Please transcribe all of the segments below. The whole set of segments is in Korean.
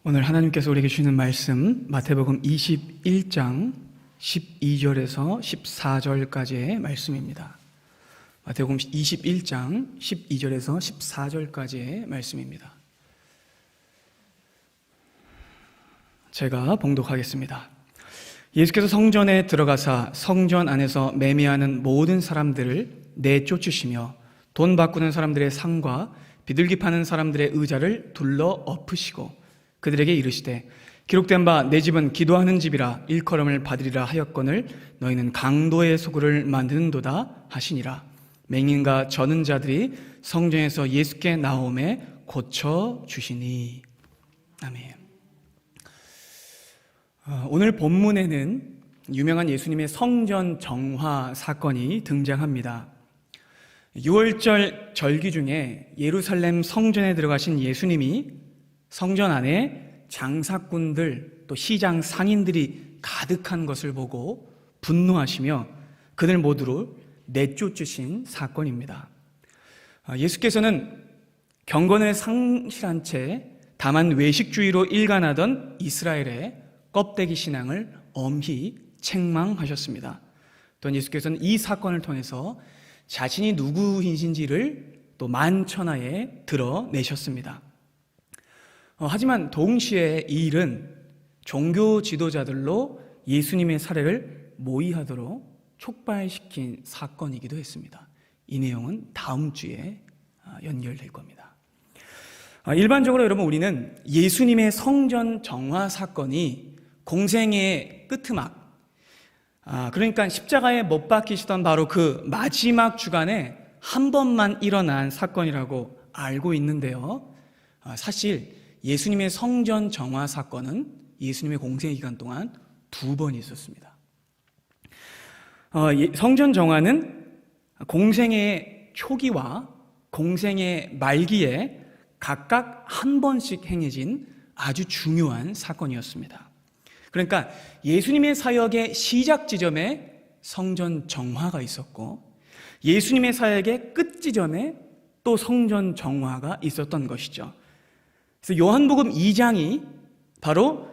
오늘 하나님께서 우리에게 주시는 말씀 마태복음 21장 12절에서 14절까지의 말씀입니다. 마태복음 21장 12절에서 14절까지의 말씀입니다. 제가 봉독하겠습니다. 예수께서 성전에 들어가사 성전 안에서 매매하는 모든 사람들을 내쫓으시며 돈 바꾸는 사람들의 상과 비둘기 파는 사람들의 의자를 둘러 엎으시고 그들에게 이르시되 기록된 바 내 집은 기도하는 집이라 일컬음을 받으리라 하였거늘 너희는 강도의 소굴을 만드는도다 하시니라. 맹인과 저는 자들이 성전에서 예수께 나오매 고쳐주시니. 아멘. 오늘 본문에는 유명한 예수님의 성전 정화 사건이 등장합니다. 6월절 절기 중에 예루살렘 성전에 들어가신 예수님이 성전 안에 장사꾼들 또 시장 상인들이 가득한 것을 보고 분노하시며 그들 모두를 내쫓으신 사건입니다. 예수께서는 경건을 상실한 채 다만 외식주의로 일관하던 이스라엘의 껍데기 신앙을 엄히 책망하셨습니다. 또한 예수께서는 이 사건을 통해서 자신이 누구이신지를 또 만천하에 드러내셨습니다. 하지만 동시에 이 일은 종교 지도자들로 예수님의 사례를 모의하도록 촉발시킨 사건이기도 했습니다. 이 내용은 다음 주에 연결될 겁니다. 일반적으로 여러분, 우리는 예수님의 성전 정화 사건이 공생의 끄트막, 그러니까 십자가에 못 박히시던 바로 그 마지막 주간에 한 번만 일어난 사건이라고 알고 있는데요. 사실 예수님의 성전 정화 사건은 예수님의 공생 기간 동안 2번 있었습니다. 성전 정화는 공생의 초기와 공생의 말기에 각각 한 번씩 행해진 아주 중요한 사건이었습니다. 그러니까 예수님의 사역의 시작 지점에 성전 정화가 있었고 예수님의 사역의 끝 지점에 또 성전 정화가 있었던 것이죠. 그래서 요한복음 2장이 바로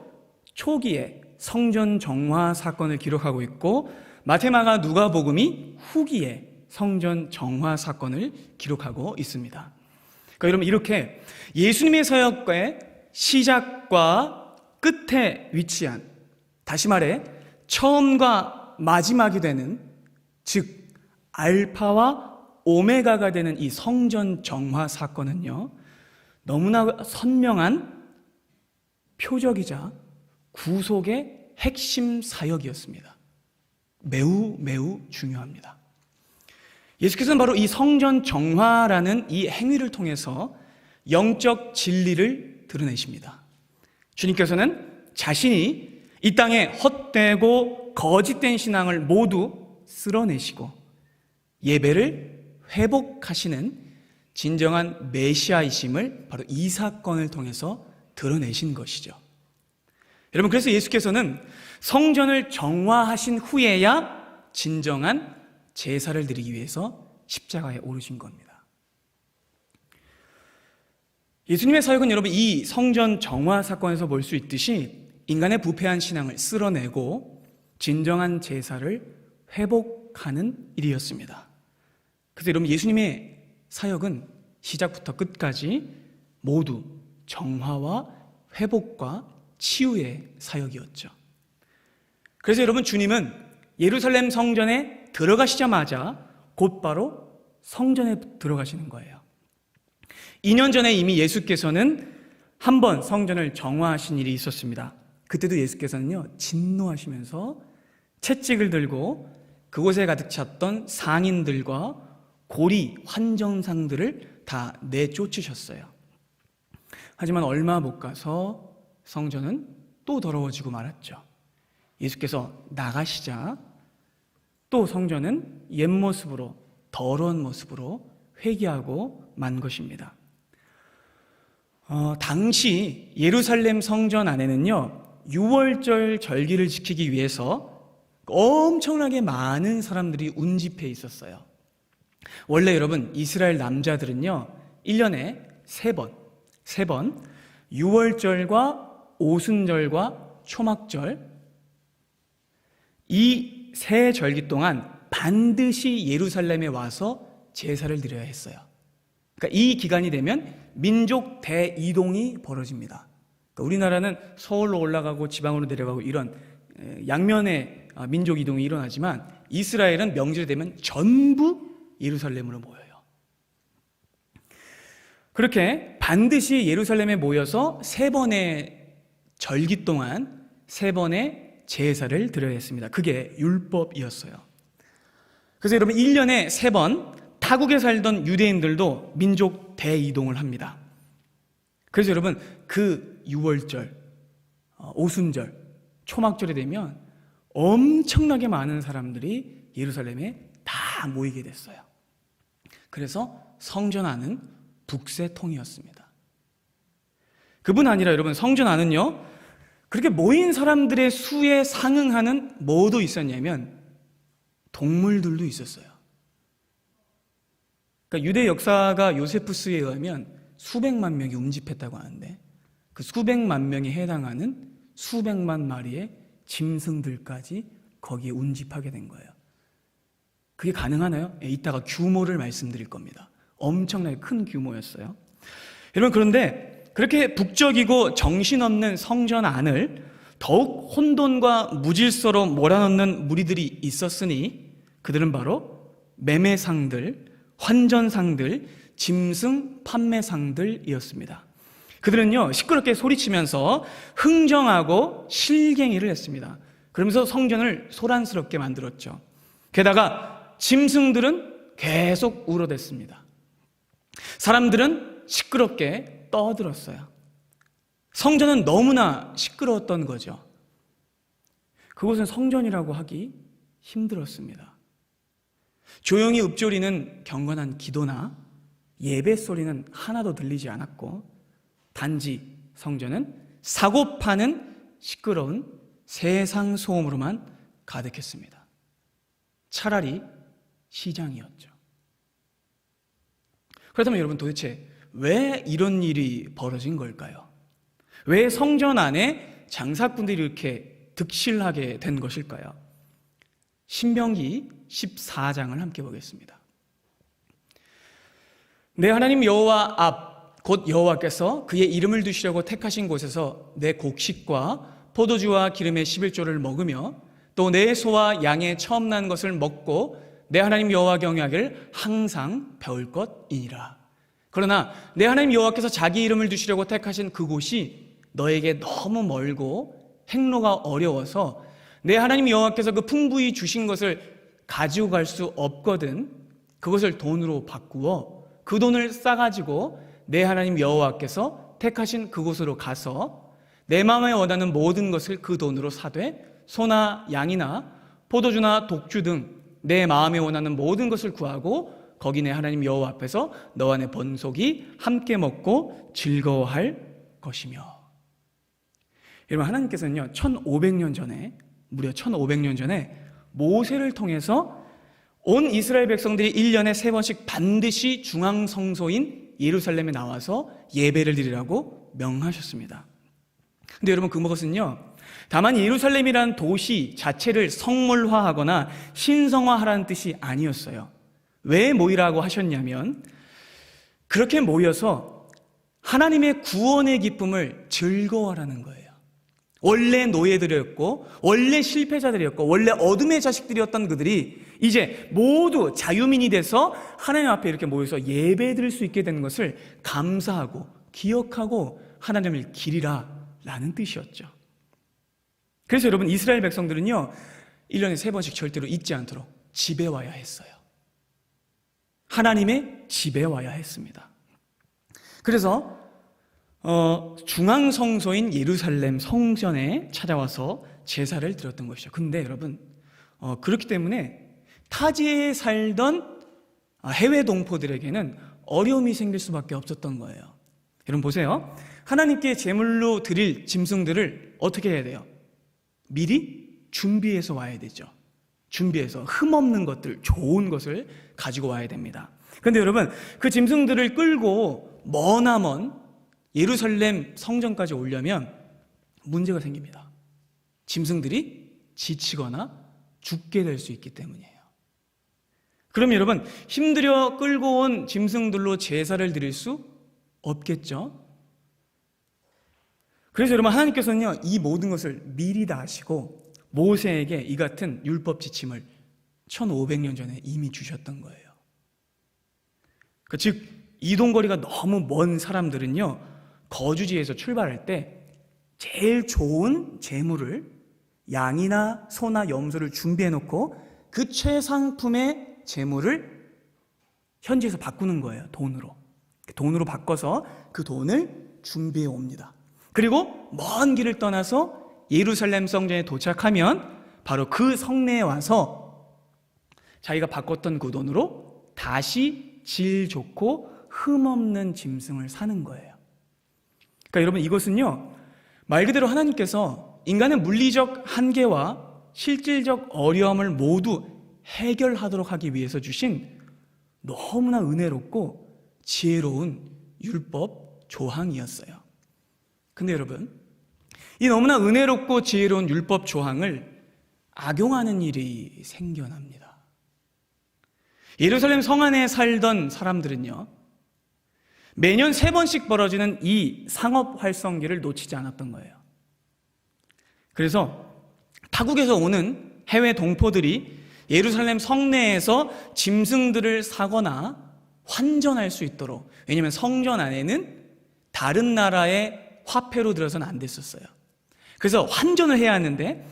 초기에 성전 정화 사건을 기록하고 있고 마태, 마가, 누가복음이 후기에 성전 정화 사건을 기록하고 있습니다. 그러니까 여러분, 이렇게 예수님의 사역의 시작과 끝에 위치한, 다시 말해 처음과 마지막이 되는, 즉 알파와 오메가가 되는 이 성전 정화 사건은요, 너무나 선명한 표적이자 구속의 핵심 사역이었습니다. 매우 중요합니다. 예수께서는 바로 이 성전 정화라는 이 행위를 통해서 영적 진리를 드러내십니다. 주님께서는 자신이 이 땅에 헛되고 거짓된 신앙을 모두 쓸어내시고 예배를 회복하시는 진정한 메시아이심을 바로 이 사건을 통해서 드러내신 것이죠. 여러분, 그래서 예수께서는 성전을 정화하신 후에야 진정한 제사를 드리기 위해서 십자가에 오르신 겁니다. 예수님의 사역은 여러분, 이 성전 정화 사건에서 볼 수 있듯이 인간의 부패한 신앙을 쓸어내고 진정한 제사를 회복하는 일이었습니다. 그래서 여러분, 예수님의 사역은 시작부터 끝까지 모두 정화와 회복과 치유의 사역이었죠. 그래서 여러분, 주님은 예루살렘 성전에 들어가시자마자 곧바로 성전에 들어가시는 거예요. 2년 전에 이미 예수께서는 한 번 성전을 정화하신 일이 있었습니다. 그때도 예수께서는요, 진노하시면서 채찍을 들고 그곳에 가득 찼던 상인들과 고리, 환정상들을 다 내쫓으셨어요. 하지만 얼마 못 가서 성전은 또 더러워지고 말았죠. 예수께서 나가시자 또 성전은 옛 모습으로, 더러운 모습으로 회귀하고 만 것입니다. 당시 예루살렘 성전 안에는요, 6월절 절기를 지키기 위해서 엄청나게 많은 사람들이 운집해 있었어요. 원래 여러분, 이스라엘 남자들은요 1년에 3번 6월절과 오순절과 초막절, 이 세 절기 동안 반드시 예루살렘에 와서 제사를 드려야 했어요. 그러니까 이 기간이 되면 민족 대이동이 벌어집니다. 그러니까 우리나라는 서울로 올라가고 지방으로 내려가고 이런 양면의 민족 이동이 일어나지만 이스라엘은 명절이 되면 전부 예루살렘으로 모여요. 그렇게 반드시 예루살렘에 모여서 3번의 절기 동안 3번의 제사를 드려야 했습니다. 그게 율법이었어요. 그래서 여러분 1년에 3번 타국에 살던 유대인들도 민족 대이동을 합니다. 그래서 여러분 그 6월절, 오순절, 초막절이 되면 엄청나게 많은 사람들이 예루살렘에 다 모이게 됐어요. 그래서 성전 안은 북새통이었습니다. 그뿐 아니라 여러분 성전 안은요, 그렇게 모인 사람들의 수에 상응하는 뭐도 있었냐면 동물들도 있었어요. 그러니까 유대 역사가 요세푸스에 의하면 수백만 명이 운집했다고 하는데 그 수백만 명에 해당하는 수백만 마리의 짐승들까지 거기에 운집하게 된 거예요. 그게 가능하나요? 이따가 규모를 말씀드릴 겁니다. 엄청나게 큰 규모였어요. 여러분, 그런데 그렇게 북적이고 정신없는 성전 안을 더욱 혼돈과 무질서로 몰아넣는 무리들이 있었으니 그들은 바로 매매상들, 환전상들, 짐승 판매상들이었습니다. 그들은요 시끄럽게 소리치면서 흥정하고 실갱이를 했습니다. 그러면서 성전을 소란스럽게 만들었죠. 게다가 짐승들은 계속 울어댔습니다. 사람들은 시끄럽게 떠들었어요. 성전은 너무나 시끄러웠던 거죠. 그곳은 성전이라고 하기 힘들었습니다. 조용히 읊조리는 경건한 기도나 예배 소리는 하나도 들리지 않았고 단지 성전은 사고 파는 시끄러운 세상 소음으로만 가득했습니다. 차라리 시장이었죠. 그렇다면 여러분, 도대체 왜 이런 일이 벌어진 걸까요? 왜 성전 안에 장사꾼들이 이렇게 득실하게 된 것일까요? 신명기 14장을 함께 보겠습니다. 내 하나님 여호와 앞, 곧 여호와께서 그의 이름을 두시려고 택하신 곳에서 내 곡식과 포도주와 기름의 11조를 먹으며 또 내 소와 양의 처음 난 것을 먹고 내 하나님 여호와 경외하기를 항상 배울 것이니라. 그러나 내 하나님 여호와께서 자기 이름을 두시려고 택하신 그곳이 너에게 너무 멀고 행로가 어려워서 내 하나님 여호와께서 그 풍부히 주신 것을 가지고 갈 수 없거든 그것을 돈으로 바꾸어 그 돈을 싸가지고 내 하나님 여호와께서 택하신 그곳으로 가서 내 마음에 원하는 모든 것을 그 돈으로 사되 소나 양이나 포도주나 독주 등 내 마음에 원하는 모든 것을 구하고 거기 내 하나님 여호와 앞에서 너와 내 번속이 함께 먹고 즐거워할 것이며. 여러분, 하나님께서는요 1500년 전에, 무려 1500년 전에 모세를 통해서 온 이스라엘 백성들이 1년에 3번씩 반드시 중앙성소인 예루살렘에 나와서 예배를 드리라고 명하셨습니다. 근데 여러분, 그것은요 다만 예루살렘이라는 도시 자체를 성물화하거나 신성화하라는 뜻이 아니었어요. 왜 모이라고 하셨냐면 그렇게 모여서 하나님의 구원의 기쁨을 즐거워하라는 거예요. 원래 노예들이었고 원래 실패자들이었고 원래 어둠의 자식들이었던 그들이 이제 모두 자유민이 돼서 하나님 앞에 이렇게 모여서 예배 드릴 수 있게 되는 것을 감사하고 기억하고 하나님을 기리라 라는 뜻이었죠. 그래서 여러분, 이스라엘 백성들은요 1년에 3번씩 절대로 잊지 않도록 집에 와야 했어요. 하나님의 집에 와야 했습니다. 그래서 중앙성소인 예루살렘 성전에 찾아와서 제사를 드렸던 것이죠. 근데 여러분, 그렇기 때문에 타지에 살던 해외 동포들에게는 어려움이 생길 수밖에 없었던 거예요. 여러분 보세요. 하나님께 제물로 드릴 짐승들을 어떻게 해야 돼요? 미리 준비해서 와야 되죠. 준비해서 흠없는 것들, 좋은 것을 가지고 와야 됩니다. 그런데 여러분, 그 짐승들을 끌고 머나먼 예루살렘 성전까지 오려면 문제가 생깁니다. 짐승들이 지치거나 죽게 될 수 있기 때문이에요. 그럼 여러분, 힘들여 끌고 온 짐승들로 제사를 드릴 수 없겠죠? 그래서 여러분, 하나님께서는요, 이 모든 것을 미리 다 아시고 모세에게 이 같은 율법 지침을 1500년 전에 이미 주셨던 거예요. 즉, 이동거리가 너무 먼 사람들은요, 거주지에서 출발할 때 제일 좋은 제물을, 양이나 소나 염소를 준비해 놓고 그 최상품의 제물을 현지에서 바꾸는 거예요. 돈으로 바꿔서 그 돈을 준비해 옵니다. 그리고 먼 길을 떠나서 예루살렘 성전에 도착하면 바로 그 성내에 와서 자기가 바꿨던 그 돈으로 다시 질 좋고 흠없는 짐승을 사는 거예요. 그러니까 여러분, 이것은요, 말 그대로 하나님께서 인간의 물리적 한계와 실질적 어려움을 모두 해결하도록 하기 위해서 주신 너무나 은혜롭고 지혜로운 율법 조항이었어요. 근데 여러분, 이 너무나 은혜롭고 지혜로운 율법 조항을 악용하는 일이 생겨납니다. 예루살렘 성 안에 살던 사람들은요, 매년 3번씩 벌어지는 이 상업 활성기를 놓치지 않았던 거예요. 그래서 타국에서 오는 해외 동포들이 예루살렘 성내에서 짐승들을 사거나 환전할 수 있도록, 왜냐하면 성전 안에는 다른 나라의 화폐로 들어서는 안 됐었어요. 그래서 환전을 해야 하는데,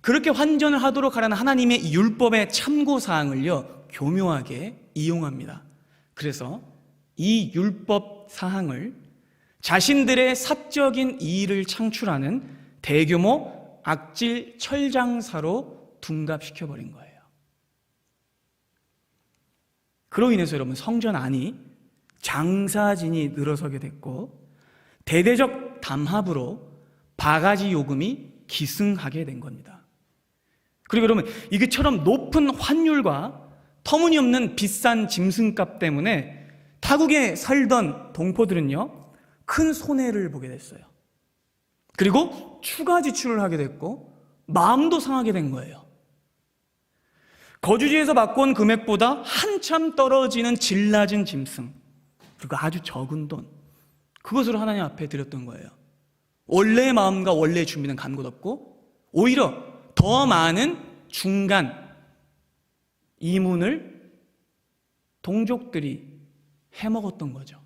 그렇게 환전을 하도록 하라는 하나님의 이 율법의 참고사항을요, 교묘하게 이용합니다. 그래서 이 율법 사항을 자신들의 사적인 이익을 창출하는 대규모 악질 철장사로 둔갑시켜버린 거예요. 그로 인해서 여러분, 성전 안이 장사진이 늘어서게 됐고 대대적 담합으로 바가지 요금이 기승하게 된 겁니다. 그리고 여러분, 이것처럼 높은 환율과 터무니없는 비싼 짐승값 때문에 타국에 살던 동포들은요, 큰 손해를 보게 됐어요. 그리고 추가 지출을 하게 됐고 마음도 상하게 된 거예요. 거주지에서 받고 온 금액보다 한참 떨어지는 질 낮은 짐승, 그리고 아주 적은 돈, 그것으로 하나님 앞에 드렸던 거예요. 원래의 마음과 원래의 준비는 간 곳 없고 오히려 더 많은 중간 이문을 동족들이 해먹었던 거죠.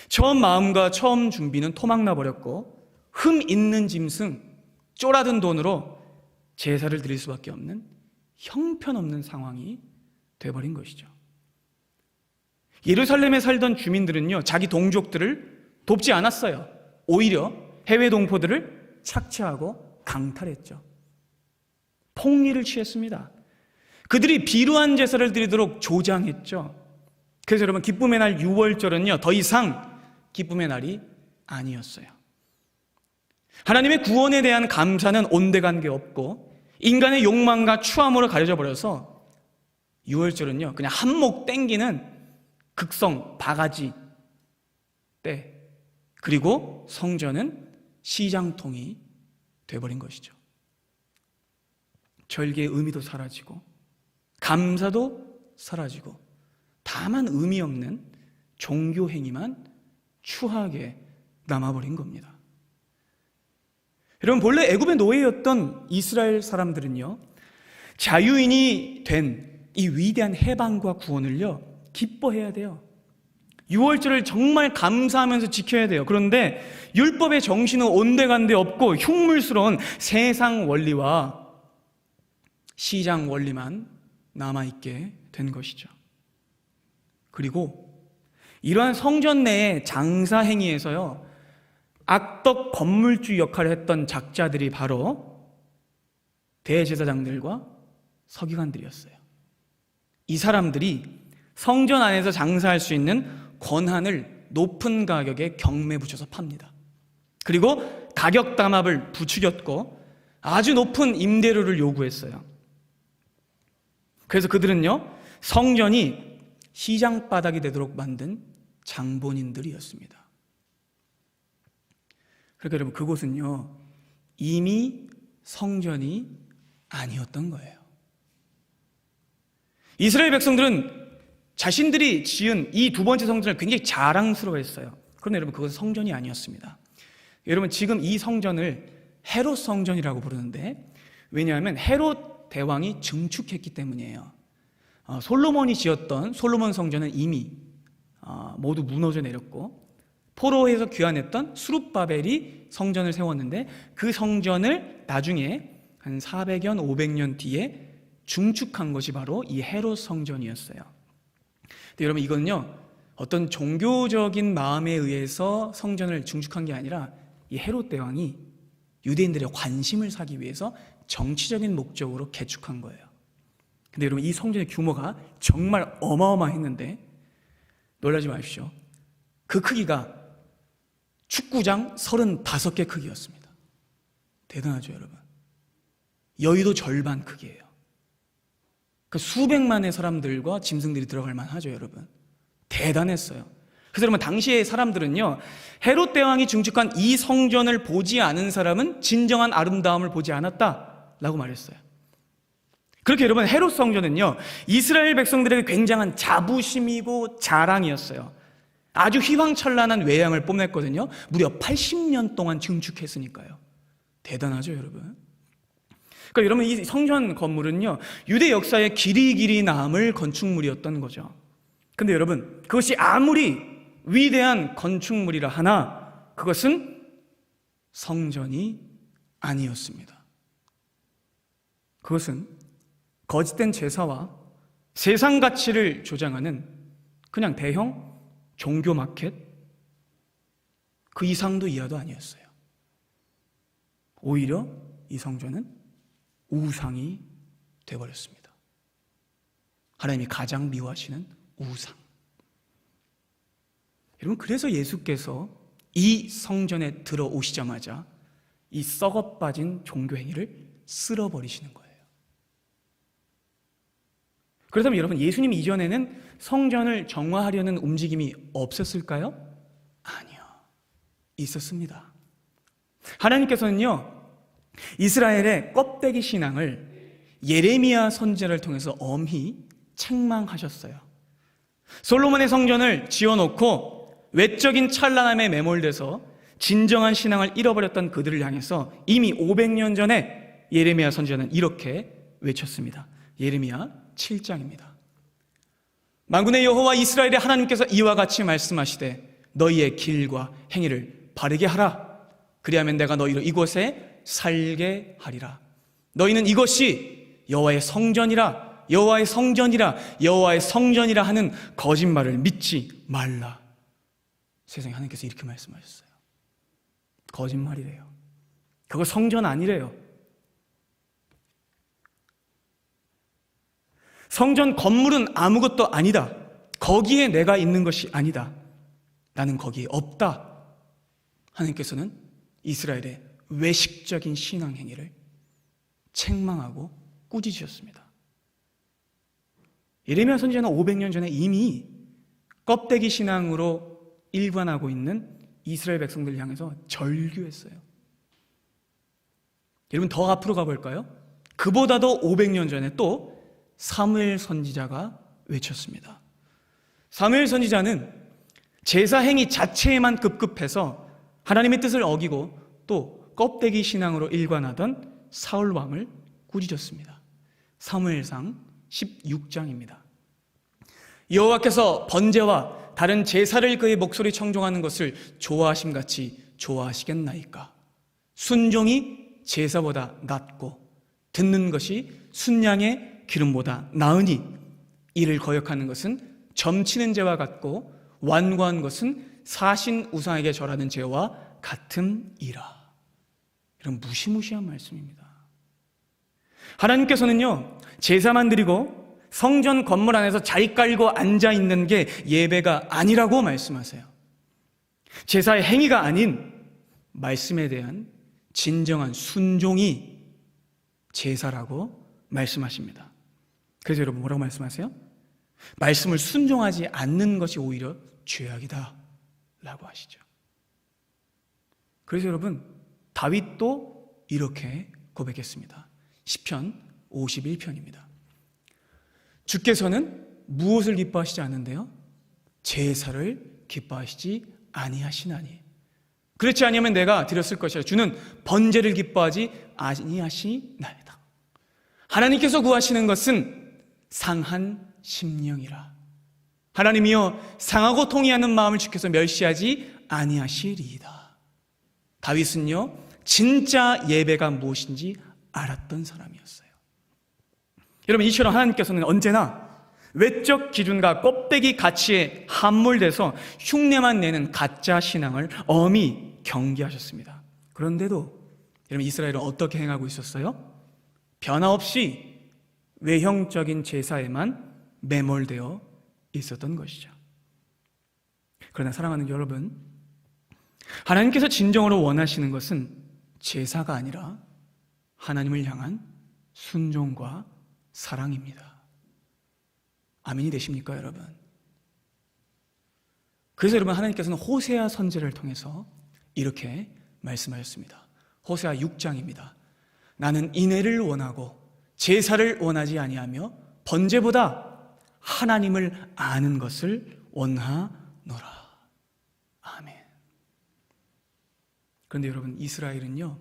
처음 마음과 처음 준비는 토막나 버렸고 흠 있는 짐승, 쫄아든 돈으로 제사를 드릴 수밖에 없는 형편없는 상황이 돼버린 것이죠. 예루살렘에 살던 주민들은요, 자기 동족들을 돕지 않았어요. 오히려 해외 동포들을 착취하고 강탈했죠. 폭리를 취했습니다. 그들이 비루한 제사를 드리도록 조장했죠. 그래서 여러분, 기쁨의 날 6월절은요, 더 이상 기쁨의 날이 아니었어요. 하나님의 구원에 대한 감사는 온데간데 없고 인간의 욕망과 추함으로 가려져 버려서 6월절은요, 그냥 한몫 땡기는 극성 바가지 때, 그리고 성전은 시장통이 돼버린 것이죠. 절기의 의미도 사라지고 감사도 사라지고 다만 의미 없는 종교 행위만 추하게 남아버린 겁니다. 여러분, 본래 애굽의 노예였던 이스라엘 사람들은요, 자유인이 된 이 위대한 해방과 구원을요, 기뻐해야 돼요. 6월절을 정말 감사하면서 지켜야 돼요. 그런데 율법의 정신은 온데간데 없고 흉물스러운 세상 원리와 시장 원리만 남아있게 된 것이죠. 그리고 이러한 성전 내의 장사 행위에서요, 악덕 건물주 역할을 했던 작자들이 바로 대제사장들과 서기관들이었어요. 이 사람들이 성전 안에서 장사할 수 있는 권한을 높은 가격에 경매 붙여서 팝니다. 그리고 가격 담합을 부추겼고 아주 높은 임대료를 요구했어요. 그래서 그들은요, 성전이 시장 바닥이 되도록 만든 장본인들이었습니다. 그러니까 여러분, 그곳은요 이미 성전이 아니었던 거예요. 이스라엘 백성들은 자신들이 지은 이 두 번째 성전을 굉장히 자랑스러워했어요. 그런데 여러분, 그것은 성전이 아니었습니다. 여러분, 지금 이 성전을 헤롯 성전이라고 부르는데, 왜냐하면 헤롯 대왕이 증축했기 때문이에요. 솔로몬이 지었던 솔로몬 성전은 이미 모두 무너져 내렸고, 포로에서 귀환했던 수룹바벨이 성전을 세웠는데, 그 성전을 나중에 한 400년, 500년 뒤에 중축한 것이 바로 이 헤롯 성전이었어요. 근데 여러분, 이거는요 어떤 종교적인 마음에 의해서 성전을 중축한 게 아니라 이 헤롯 대왕이 유대인들의 관심을 사기 위해서 정치적인 목적으로 개축한 거예요. 근데 여러분, 이 성전의 규모가 정말 어마어마했는데 놀라지 마십시오. 그 크기가 축구장 35개 크기였습니다. 대단하죠, 여러분? 여의도 절반 크기예요. 그 수백만의 사람들과 짐승들이 들어갈 만하죠, 여러분. 대단했어요. 그래서 여러분, 당시의 사람들은요 헤롯 대왕이 증축한 이 성전을 보지 않은 사람은 진정한 아름다움을 보지 않았다라고 말했어요. 그렇게 여러분, 헤롯 성전은요 이스라엘 백성들에게 굉장한 자부심이고 자랑이었어요. 아주 휘황찬란한 외양을 뽐냈거든요. 무려 80년 동안 증축했으니까요. 대단하죠, 여러분? 그러니까 여러분, 이 성전 건물은요 유대 역사의 길이 남을 건축물이었던 거죠. 근데 여러분, 그것이 아무리 위대한 건축물이라 하나 그것은 성전이 아니었습니다. 그것은 거짓된 제사와 세상 가치를 조장하는 그냥 대형 종교 마켓, 그 이상도 이하도 아니었어요. 오히려 이 성전은 우상이 되어버렸습니다. 하나님이 가장 미워하시는 우상. 여러분, 그래서 예수께서 이 성전에 들어오시자마자 이 썩어 빠진 종교 행위를 쓸어버리시는 거예요. 그렇다면 여러분, 예수님 이전에는 성전을 정화하려는 움직임이 없었을까요? 아니요, 있었습니다. 하나님께서는요 이스라엘의 껍데기 신앙을 예레미야 선지자를 통해서 엄히 책망하셨어요. 솔로몬의 성전을 지어놓고 외적인 찬란함에 매몰돼서 진정한 신앙을 잃어버렸던 그들을 향해서 이미 500년 전에 예레미야 선지자는 이렇게 외쳤습니다. 예레미야 7장입니다. 만군의 여호와 이스라엘의 하나님께서 이와 같이 말씀하시되 너희의 길과 행위를 바르게 하라. 그리하면 내가 너희를 이곳에 살게 하리라. 너희는 이것이 여호와의 성전이라, 여호와의 성전이라, 여호와의 성전이라 하는 거짓말을 믿지 말라. 세상에, 하나님께서 이렇게 말씀하셨어요. 거짓말이래요. 그거 성전 아니래요. 성전 건물은 아무것도 아니다. 거기에 내가 있는 것이 아니다. 나는 거기에 없다. 하나님께서는 이스라엘의 외식적인 신앙 행위를 책망하고 꾸짖으셨습니다. 예레미야 선지자는 500년 전에 이미 껍데기 신앙으로 일관하고 있는 이스라엘 백성들을 향해서 절규했어요. 여러분, 더 앞으로 가볼까요? 그보다도 500년 전에 또 사무엘 선지자가 외쳤습니다. 사무엘 선지자는 제사 행위 자체에만 급급해서 하나님의 뜻을 어기고 또 껍데기 신앙으로 일관하던 사울 왕을 꾸짖었습니다. 사무엘상 16장입니다. 여호와께서 번제와 다른 제사를 그의 목소리 청종하는 것을 좋아하심같이 좋아하시겠나이까? 순종이 제사보다 낫고 듣는 것이 순양의 기름보다 나으니 이를 거역하는 것은 점치는 죄와 같고 완고한 것은 사신 우상에게 절하는 죄와 같음이라. 이런 무시무시한 말씀입니다. 하나님께서는요 제사만 드리고 성전 건물 안에서 자리 깔고 앉아 있는 게 예배가 아니라고 말씀하세요. 제사의 행위가 아닌 말씀에 대한 진정한 순종이 제사라고 말씀하십니다. 그래서 여러분 뭐라고 말씀하세요? 말씀을 순종하지 않는 것이 오히려 죄악이다 라고 하시죠. 그래서 여러분, 다윗도 이렇게 고백했습니다. 시편 51편입니다. 주께서는 무엇을 기뻐하시지 않는데요? 제사를 기뻐하시지 아니하시나니. 그렇지 아니하면 내가 드렸을 것이라. 주는 번제를 기뻐하지 아니하시나이다. 하나님께서 구하시는 것은 상한 심령이라. 하나님이여 상하고 통이하는 마음을 주께서 멸시하지 아니하시리이다. 다윗은요, 진짜 예배가 무엇인지 알았던 사람이었어요. 여러분, 이처럼 하나님께서는 언제나 외적 기준과 껍데기 가치에 함몰돼서 흉내만 내는 가짜 신앙을 엄히 경계하셨습니다. 그런데도 여러분, 이스라엘은 어떻게 행하고 있었어요? 변화없이 외형적인 제사에만 매몰되어 있었던 것이죠. 그러나 사랑하는 여러분, 하나님께서 진정으로 원하시는 것은 제사가 아니라 하나님을 향한 순종과 사랑입니다. 아멘이 되십니까, 여러분? 그래서 여러분, 하나님께서는 호세아 선지자를 통해서 이렇게 말씀하셨습니다. 호세아 6장입니다. 나는 인애를 원하고 제사를 원하지 아니하며 번제보다 하나님을 아는 것을 원하노라. 아멘. 그런데 여러분, 이스라엘은요,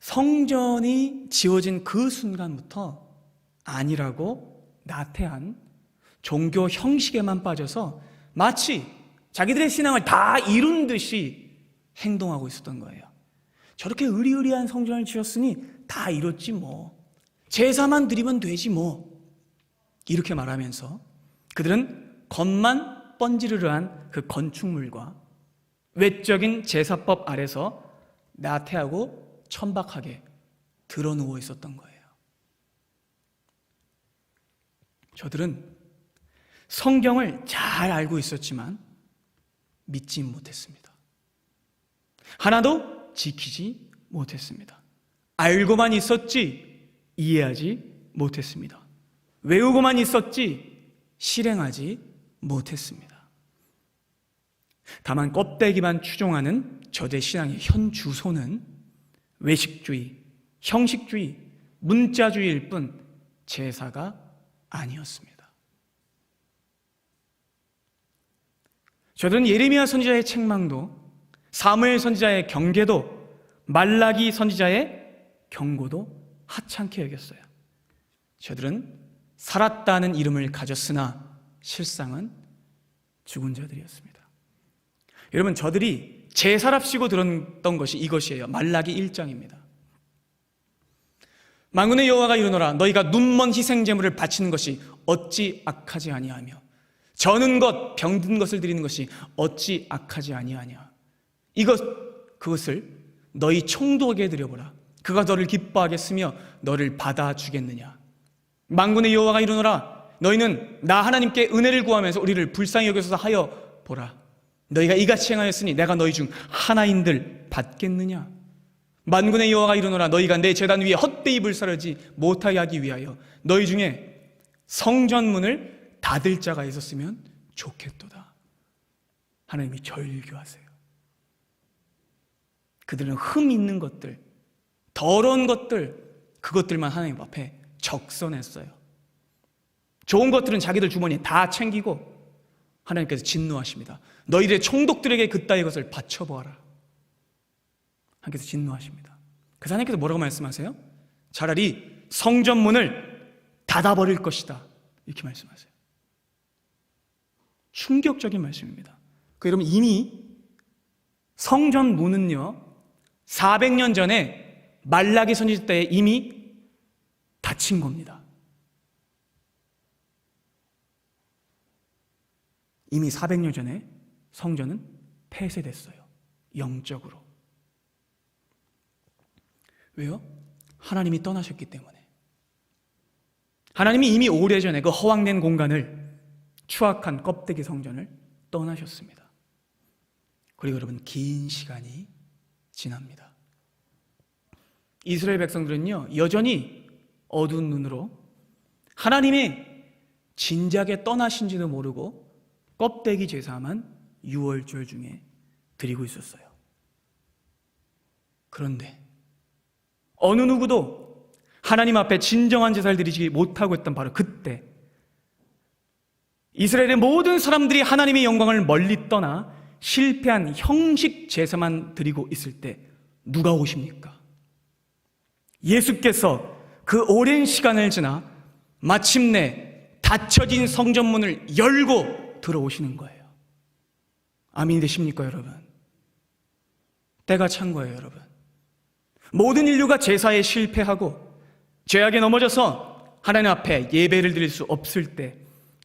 성전이 지어진 그 순간부터 아니라고 나태한 종교 형식에만 빠져서 마치 자기들의 신앙을 다 이룬 듯이 행동하고 있었던 거예요. 저렇게 의리의리한 성전을 지었으니 다 이뤘지 뭐, 제사만 드리면 되지 뭐, 이렇게 말하면서 그들은 겉만 번지르르한 그 건축물과 외적인 제사법 아래서 나태하고 천박하게 드러누워 있었던 거예요. 저들은 성경을 잘 알고 있었지만 믿지 못했습니다. 하나도 지키지 못했습니다. 알고만 있었지 이해하지 못했습니다. 외우고만 있었지 실행하지 못했습니다. 다만 껍데기만 추종하는 저들의 신앙의 현 주소는 외식주의, 형식주의, 문자주의일 뿐 제사가 아니었습니다. 저들은 예레미야 선지자의 책망도, 사무엘 선지자의 경계도, 말라기 선지자의 경고도 하찮게 여겼어요. 저들은 살았다는 이름을 가졌으나 실상은 죽은 자들이었습니다. 여러분, 저들이 제사랍시고 들었던 것이 이것이에요. 말라기 1장입니다. 만군의 여호와가 이르노라. 너희가 눈먼 희생 제물을 바치는 것이 어찌 악하지 아니하며 저는 것 병든 것을 드리는 것이 어찌 악하지 아니하냐. 그것을 너희 총독에게 드려보라. 그가 너를 기뻐하겠으며 너를 받아주겠느냐. 만군의 여호와가 이르노라. 너희는 나 하나님께 은혜를 구하면서 우리를 불쌍히 여겨서 하여 보라. 너희가 이같이 행하였으니 내가 너희 중 하나인들 받겠느냐. 만군의 여호와가 이르노라. 너희가 내 제단 위에 헛되이 불사르지 못하게 하기 위하여 너희 중에 성전문을 닫을 자가 있었으면 좋겠도다. 하나님이 절규하세요. 그들은 흠 있는 것들, 더러운 것들, 그것들만 하나님 앞에 적선했어요. 좋은 것들은 자기들 주머니에 다 챙기고 하나님께서 진노하십니다. 너희들의 총독들에게 그따위 것을 바쳐보아라. 하나님께서 진노하십니다. 그래서 하나님께서 뭐라고 말씀하세요? 차라리 성전문을 닫아버릴 것이다, 이렇게 말씀하세요. 충격적인 말씀입니다. 여러분, 이미 성전문은요 400년 전에 말라기 선지자 때 이미 닫힌 겁니다. 이미 400년 전에 성전은 폐쇄됐어요. 영적으로. 왜요? 하나님이 떠나셨기 때문에. 하나님이 이미 오래전에 그 허황된 공간을, 추악한 껍데기 성전을 떠나셨습니다. 그리고 여러분, 긴 시간이 지납니다. 이스라엘 백성들은요 여전히 어두운 눈으로 하나님의 진작에 떠나신지도 모르고 껍데기 제사만 6월절 중에 드리고 있었어요. 그런데 어느 누구도 하나님 앞에 진정한 제사를 드리지 못하고 있던 바로 그때 이스라엘의 모든 사람들이 하나님의 영광을 멀리 떠나 실패한 형식 제사만 드리고 있을 때 누가 오십니까? 예수께서 그 오랜 시간을 지나 마침내 닫혀진 성전문을 열고 들어오시는 거예요. 아멘 되십니까, 여러분? 때가 찬 거예요, 여러분. 모든 인류가 제사에 실패하고 죄악에 넘어져서 하나님 앞에 예배를 드릴 수 없을 때,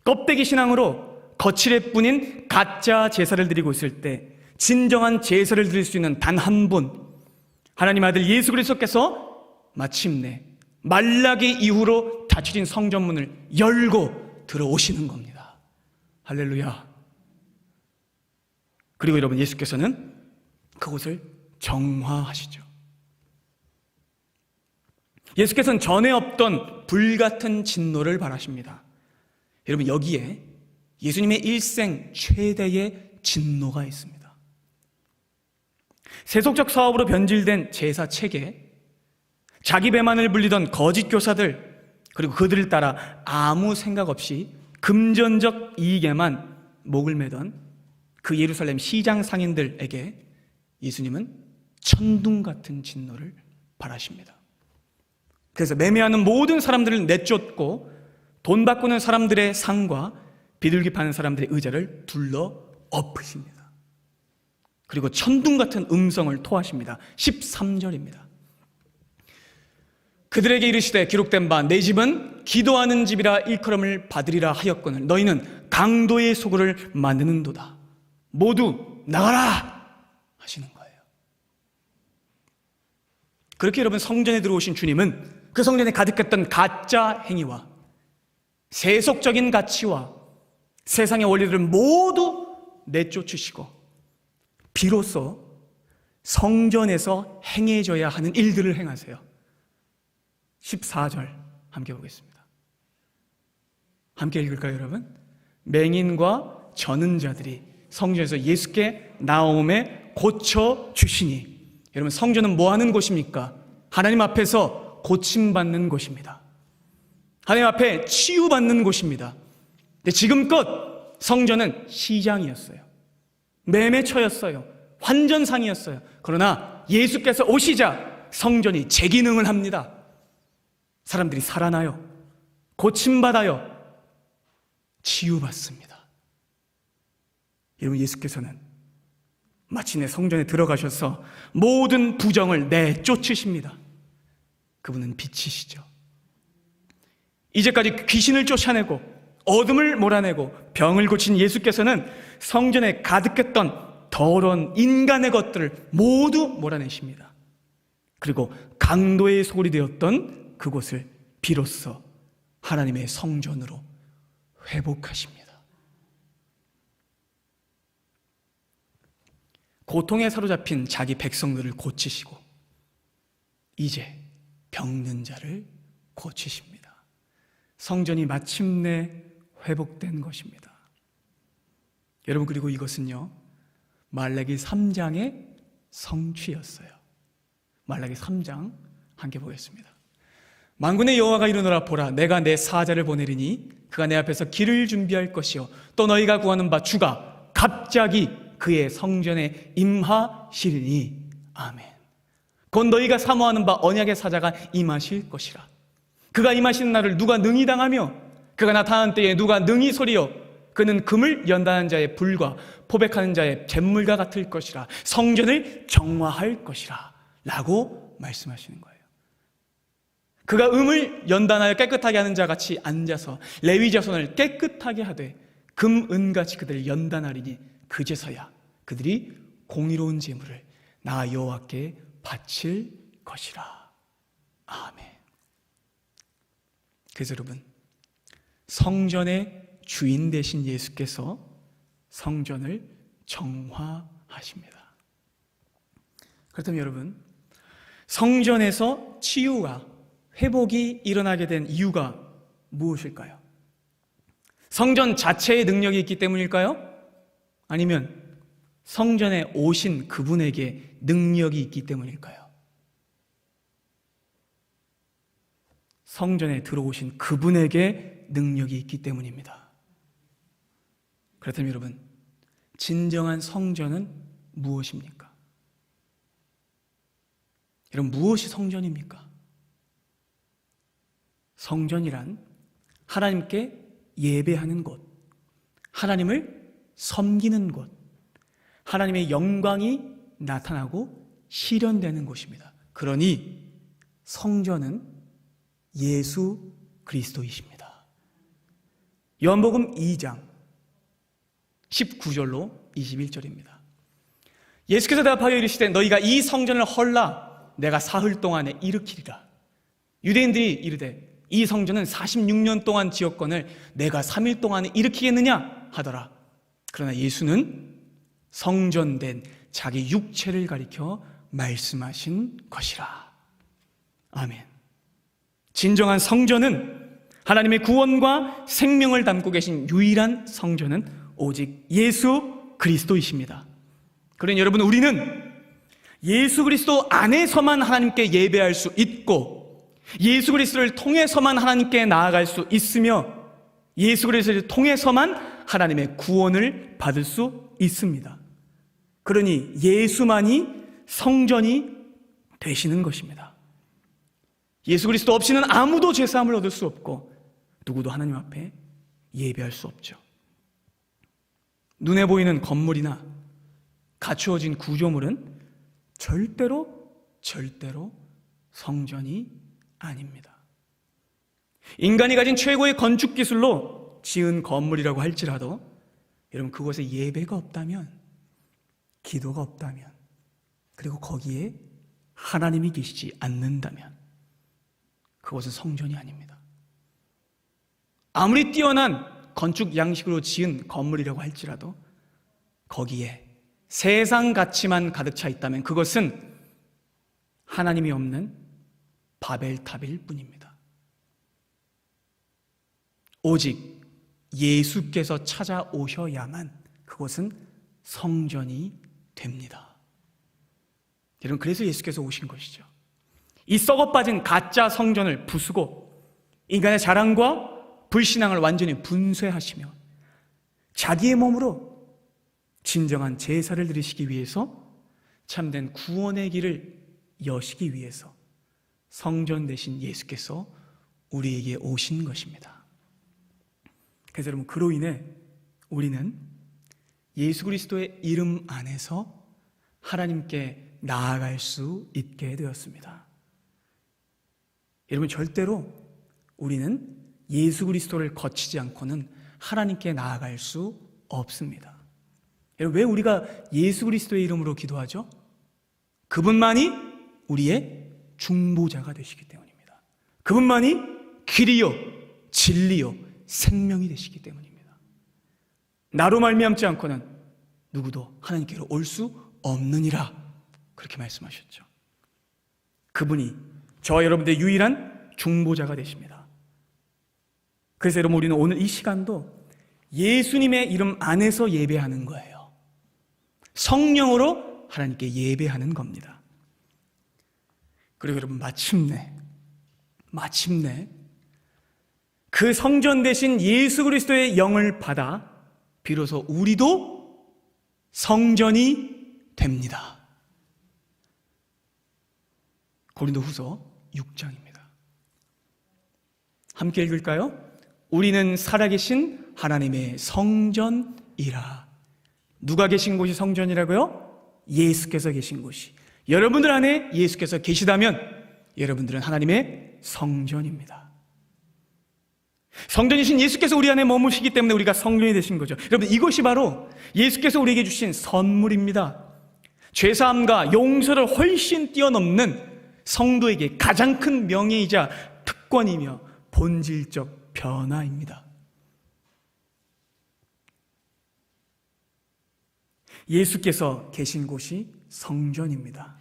껍데기 신앙으로 거칠애 뿐인 가짜 제사를 드리고 있을 때 진정한 제사를 드릴 수 있는 단 한 분, 하나님 아들 예수 그리스도께서 마침내 말라기 이후로 닫혀진 성전문을 열고 들어오시는 겁니다. 할렐루야. 그리고 여러분, 예수께서는 그곳을 정화하시죠. 예수께서는 전에 없던 불같은 진노를 발하십니다. 여러분, 여기에 예수님의 일생 최대의 진노가 있습니다. 세속적 사업으로 변질된 제사 체계, 자기 배만을 불리던 거짓 교사들, 그리고 그들을 따라 아무 생각 없이 금전적 이익에만 목을 매던 그 예루살렘 시장 상인들에게 예수님은 천둥 같은 진노를 발하십니다. 그래서 매매하는 모든 사람들을 내쫓고 돈 바꾸는 사람들의 상과 비둘기 파는 사람들의 의자를 둘러 엎으십니다. 그리고 천둥 같은 음성을 토하십니다. 13절입니다. 그들에게 이르시되 기록된 바 내 집은 기도하는 집이라 일컬음을 받으리라 하였거늘 너희는 강도의 소굴을 만드는도다. 모두 나가라 하시는 거예요. 그렇게 여러분, 성전에 들어오신 주님은 그 성전에 가득했던 가짜 행위와 세속적인 가치와 세상의 원리들을 모두 내쫓으시고 비로소 성전에서 행해져야 하는 일들을 행하세요. 14절 함께 보겠습니다. 함께 읽을까요, 여러분? 맹인과 저는 자들이 성전에서 예수께 나옴에 고쳐주시니. 여러분, 성전은 뭐 하는 곳입니까? 하나님 앞에서 고침받는 곳입니다. 하나님 앞에 치유받는 곳입니다. 근데 지금껏 성전은 시장이었어요. 매매처였어요. 환전상이었어요. 그러나 예수께서 오시자 성전이 재기능을 합니다. 사람들이 살아나요. 고침받아요. 치유받습니다. 여러분, 예수께서는 마침내 성전에 들어가셔서 모든 부정을 내쫓으십니다. 그분은 빛이시죠. 이제까지 귀신을 쫓아내고 어둠을 몰아내고 병을 고친 예수께서는 성전에 가득했던 더러운 인간의 것들을 모두 몰아내십니다. 그리고 강도의 소굴이 되었던 그곳을 비로소 하나님의 성전으로 회복하십니다. 고통에 사로잡힌 자기 백성들을 고치시고 이제 병든 자를 고치십니다. 성전이 마침내 회복된 것입니다. 여러분, 그리고 이것은요, 말라기 3장의 성취였어요. 말라기 3장 함께 보겠습니다. 만군의 여호와가 이르노라. 보라, 내가 내 사자를 보내리니 그가 내 앞에서 길을 준비할 것이요 또 너희가 구하는 바 주가 갑자기 그의 성전에 임하시리니. 아멘. 곧 너희가 사모하는 바 언약의 사자가 임하실 것이라. 그가 임하시는 날을 누가 능히 당하며 그가 나타나는 때에 누가 능히 소리요. 그는 금을 연단하는 자의 불과 포백하는 자의 잿물과 같을 것이라. 성전을 정화할 것이라 라고 말씀하시는 거예요. 그가 음을 연단하여 깨끗하게 하는 자 같이 앉아서 레위 자손을 깨끗하게 하되 금, 은같이 그들을 연단하리니 그제서야 그들이 공의로운 제물을 나 여호와께 바칠 것이라. 아멘. 그래서 여러분, 성전의 주인 되신 예수께서 성전을 정화하십니다. 그렇다면 여러분, 성전에서 치유가, 회복이 일어나게 된 이유가 무엇일까요? 성전 자체의 능력이 있기 때문일까요? 아니면 성전에 오신 그분에게 능력이 있기 때문일까요? 성전에 들어오신 그분에게 능력이 있기 때문입니다. 그렇다면 여러분, 진정한 성전은 무엇입니까? 여러분, 무엇이 성전입니까? 성전이란 하나님께 예배하는 곳, 하나님을 섬기는 곳, 하나님의 영광이 나타나고 실현되는 곳입니다. 그러니 성전은 예수 그리스도이십니다. 요한복음 2장 19절로 21절입니다. 예수께서 대답하여 이르시되 너희가 이 성전을 헐라 내가 사흘 동안에 일으키리라. 유대인들이 이르되 이 성전은 46년 동안 지었건을 내가 3일 동안에 일으키겠느냐 하더라. 그러나 예수는 성전된 자기 육체를 가리켜 말씀하신 것이라. 아멘. 진정한 성전은, 하나님의 구원과 생명을 담고 계신 유일한 성전은 오직 예수 그리스도이십니다. 그러니 여러분, 우리는 예수 그리스도 안에서만 하나님께 예배할 수 있고, 예수 그리스도를 통해서만 하나님께 나아갈 수 있으며, 예수 그리스도를 통해서만 하나님의 구원을 받을 수 있습니다. 그러니 예수만이 성전이 되시는 것입니다. 예수 그리스도 없이는 아무도 제사함을 얻을 수 없고 누구도 하나님 앞에 예배할 수 없죠. 눈에 보이는 건물이나 갖추어진 구조물은 절대로 성전이 아닙니다. 인간이 가진 최고의 건축 기술로 지은 건물이라고 할지라도 여러분, 그곳에 예배가 없다면, 기도가 없다면, 그리고 거기에 하나님이 계시지 않는다면 그것은 성전이 아닙니다. 아무리 뛰어난 건축 양식으로 지은 건물이라고 할지라도 거기에 세상 가치만 가득 차 있다면 그것은 하나님이 없는 바벨탑일 뿐입니다. 오직 예수께서 찾아오셔야만 그것은 성전이 됩니다. 여러분, 그래서 예수께서 오신 것이죠. 이 썩어빠진 가짜 성전을 부수고 인간의 자랑과 불신앙을 완전히 분쇄하시며 자기의 몸으로 진정한 제사를 드리시기 위해서, 참된 구원의 길을 여시기 위해서 성전 되신 예수께서 우리에게 오신 것입니다. 그래서 여러분, 그로 인해 우리는 예수 그리스도의 이름 안에서 하나님께 나아갈 수 있게 되었습니다. 여러분, 절대로 우리는 예수 그리스도를 거치지 않고는 하나님께 나아갈 수 없습니다. 여러분, 왜 우리가 예수 그리스도의 이름으로 기도하죠? 그분만이 우리의 중보자가 되시기 때문입니다. 그분만이 길이요 진리요 생명이 되시기 때문입니다. 나로 말미암지 않고는 누구도 하나님께로 올 수 없느니라, 그렇게 말씀하셨죠. 그분이 저와 여러분들의 유일한 중보자가 되십니다. 그래서 여러분, 우리는 오늘 이 시간도 예수님의 이름 안에서 예배하는 거예요. 성령으로 하나님께 예배하는 겁니다. 그리고 여러분, 마침내 그 성전 대신 예수 그리스도의 영을 받아 비로소 우리도 성전이 됩니다. 고린도후서 6장입니다. 함께 읽을까요? 우리는 살아계신 하나님의 성전이라. 누가 계신 곳이 성전이라고요? 예수께서 계신 곳이. 여러분들 안에 예수께서 계시다면 여러분들은 하나님의 성전입니다. 성전이신 예수께서 우리 안에 머무시기 때문에 우리가 성전이 되신 거죠. 여러분, 이것이 바로 예수께서 우리에게 주신 선물입니다. 죄사함과 용서를 훨씬 뛰어넘는 성도에게 가장 큰 명예이자 특권이며 본질적 변화입니다. 예수께서 계신 곳이 성전입니다.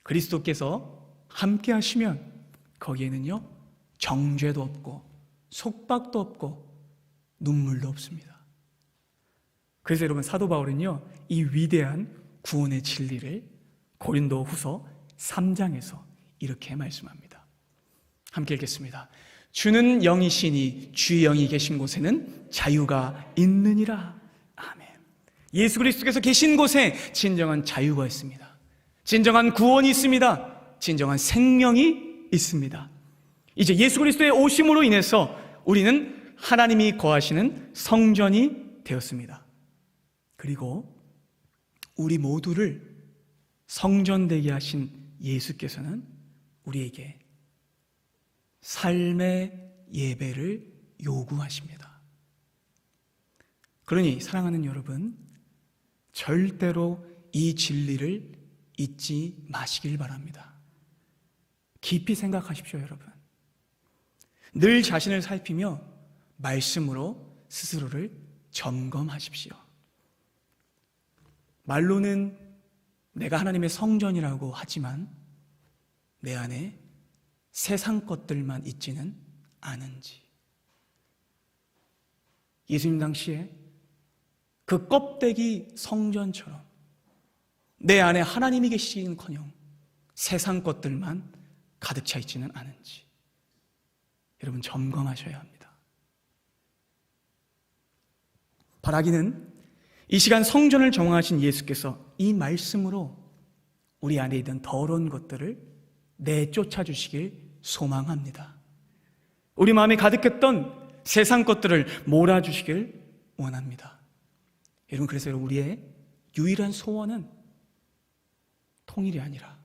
그리스도께서 함께 하시면 거기에는요, 정죄도 없고 속박도 없고 눈물도 없습니다. 그래서 여러분, 사도 바울은요, 이 위대한 구원의 진리를 고린도후서 3장에서 이렇게 말씀합니다. 함께 읽겠습니다. 주는 영이시니 주의 영이 계신 곳에는 자유가 있느니라. 아멘. 예수 그리스도께서 계신 곳에 진정한 자유가 있습니다. 진정한 구원이 있습니다. 진정한 생명이 있습니다. 이제 예수 그리스도의 오심으로 인해서 우리는 하나님이 거하시는 성전이 되었습니다. 그리고 우리 모두를 성전되게 하신 예수께서는 우리에게 삶의 예배를 요구하십니다. 그러니 사랑하는 여러분, 절대로 이 진리를 잊지 마시길 바랍니다. 깊이 생각하십시오, 여러분. 늘 자신을 살피며 말씀으로 스스로를 점검하십시오. 말로는 내가 하나님의 성전이라고 하지만 내 안에 세상 것들만 있지는 않은지. 예수님 당시에 그 껍데기 성전처럼 내 안에 하나님이 계시긴커녕 세상 것들만 가득 차 있지는 않은지 여러분 점검하셔야 합니다. 바라기는 이 시간 성전을 정하신 예수께서 이 말씀으로 우리 안에 있는 더러운 것들을 내쫓아 주시길 소망합니다. 우리 마음에 가득했던 세상 것들을 몰아주시길 원합니다. 여러분, 그래서 우리의 유일한 소원은 통일이 아니라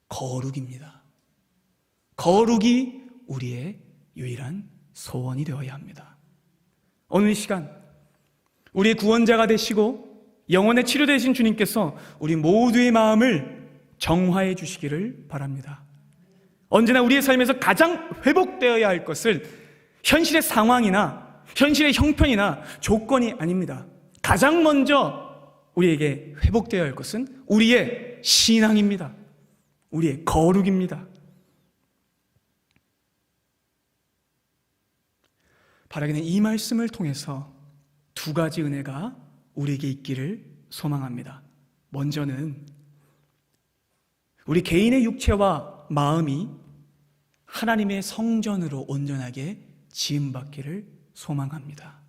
거룩입니다. 거룩이 우리의 유일한 소원이 되어야 합니다. 오늘 이 시간 우리의 구원자가 되시고 영혼의 치료 되신 주님께서 우리 모두의 마음을 정화해 주시기를 바랍니다. 언제나 우리의 삶에서 가장 회복되어야 할 것은 현실의 상황이나 현실의 형편이나 조건이 아닙니다. 가장 먼저 우리에게 회복되어야 할 것은 우리의 신앙입니다. 우리의 거룩입니다. 바라기는 이 말씀을 통해서 두 가지 은혜가 우리에게 있기를 소망합니다. 먼저는 우리 개인의 육체와 마음이 하나님의 성전으로 온전하게 지음받기를 소망합니다.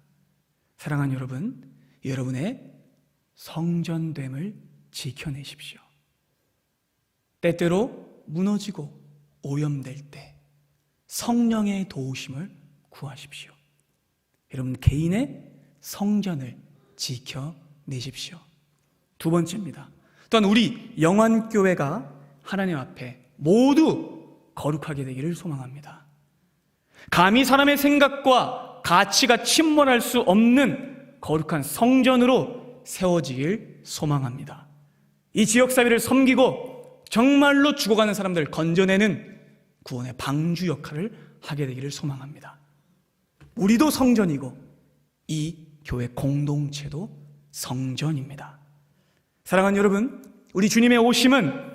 사랑하는 여러분, 여러분의 성전됨을 지켜내십시오. 때때로 무너지고 오염될 때 성령의 도우심을 구하십시오. 여러분 개인의 성전을 지켜내십시오. 두 번째입니다. 또한 우리 영안교회가 하나님 앞에 모두 거룩하게 되기를 소망합니다. 감히 사람의 생각과 가치가 침몰할 수 없는 거룩한 성전으로 세워지길 소망합니다. 이 지역사회를 섬기고 정말로 죽어가는 사람들을 건져내는 구원의 방주 역할을 하게 되기를 소망합니다. 우리도 성전이고 이 교회 공동체도 성전입니다. 사랑하는 여러분, 우리 주님의 오심은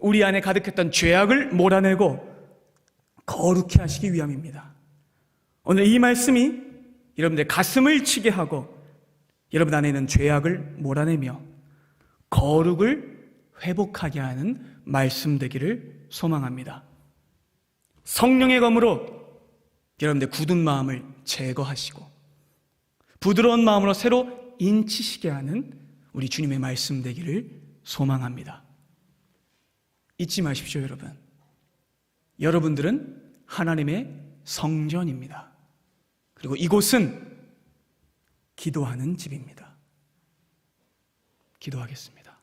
우리 안에 가득했던 죄악을 몰아내고 거룩히 하시기 위함입니다. 오늘 이 말씀이 여러분들의 가슴을 치게 하고 여러분 안에 있는 죄악을 몰아내며 거룩을 회복하게 하는 말씀 되기를 소망합니다. 성령의 검으로 여러분들의 굳은 마음을 제거하시고 부드러운 마음으로 새로 인치시게 하는 우리 주님의 말씀 되기를 소망합니다. 잊지 마십시오, 여러분. 여러분들은 하나님의 성전입니다. 그리고 이곳은 기도하는 집입니다. 기도하겠습니다.